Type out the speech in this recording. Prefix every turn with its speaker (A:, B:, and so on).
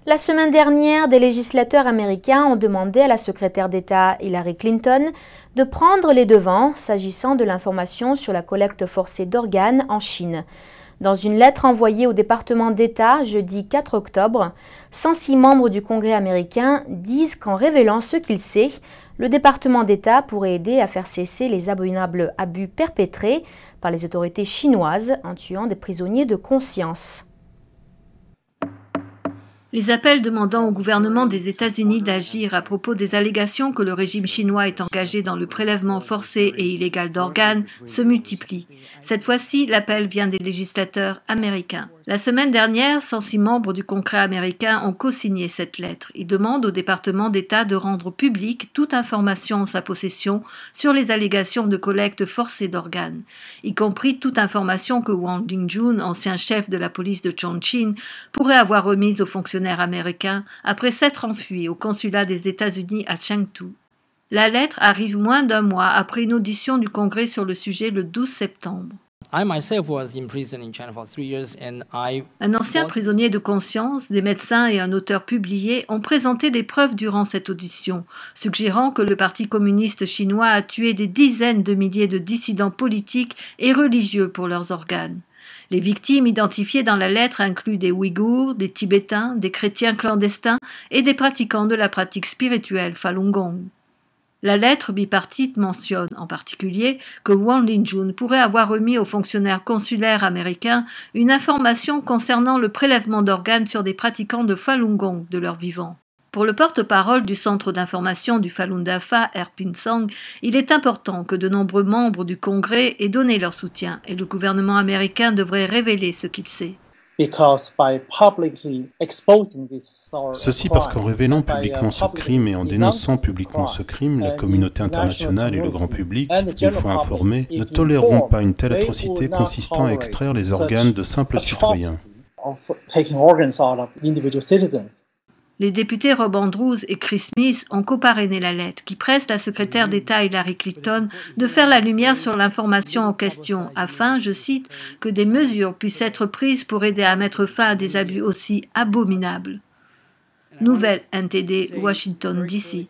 A: La semaine dernière, des législateurs américains ont demandé à la secrétaire d'État Hillary Clinton de prendre les devants s'agissant de l'information sur la collecte forcée d'organes en Chine. Dans une lettre envoyée au département d'État jeudi 4 octobre, 106 membres du Congrès américain disent qu'en révélant ce qu'il sait, le département d'État pourrait aider à faire cesser les abominables abus perpétrés par les autorités chinoises en tuant des prisonniers de conscience.
B: Les appels demandant au gouvernement des États-Unis d'agir à propos des allégations que le régime chinois est engagé dans le prélèvement forcé et illégal d'organes se multiplient. Cette fois-ci, l'appel vient des législateurs américains. La semaine dernière, 106 membres du Congrès américain ont co-signé cette lettre. Ils demandent au département d'État de rendre publique toute information en sa possession sur les allégations de collecte forcée d'organes, y compris toute information que Wang Lingjun, ancien chef de la police de Chongqing, pourrait avoir remise aux fonctionnaires américains après s'être enfui au consulat des États-Unis à Chengdu. La lettre arrive moins d'un mois après une audition du Congrès sur le sujet le 12 septembre. Un ancien prisonnier de conscience, des médecins et un auteur publié ont présenté des preuves durant cette audition, suggérant que le Parti communiste chinois a tué des dizaines de milliers de dissidents politiques et religieux pour leurs organes. Les victimes identifiées dans la lettre incluent des Ouïghours, des Tibétains, des chrétiens clandestins et des pratiquants de la pratique spirituelle Falun Gong. La lettre bipartite mentionne en particulier que Wang Lingjun pourrait avoir remis aux fonctionnaires consulaires américains une information concernant le prélèvement d'organes sur des pratiquants de Falun Gong de leur vivant. Pour le porte-parole du centre d'information du Falun Dafa, Erping Song, il est important que de nombreux membres du Congrès aient donné leur soutien et le gouvernement américain devrait révéler ce qu'il sait.
C: Ceci parce qu'en révélant publiquement ce crime et en dénonçant publiquement ce crime, la communauté internationale et le grand public, une fois informés, ne toléreront pas une telle atrocité consistant à extraire les organes de simples citoyens.
B: Les députés Rob Andrews et Chris Smith ont coparrainé la lettre qui presse la secrétaire d'État Hillary Clinton de faire la lumière sur l'information en question afin, je cite, que des mesures puissent être prises pour aider à mettre fin à des abus aussi abominables. Nouvelle NTD, Washington, D.C.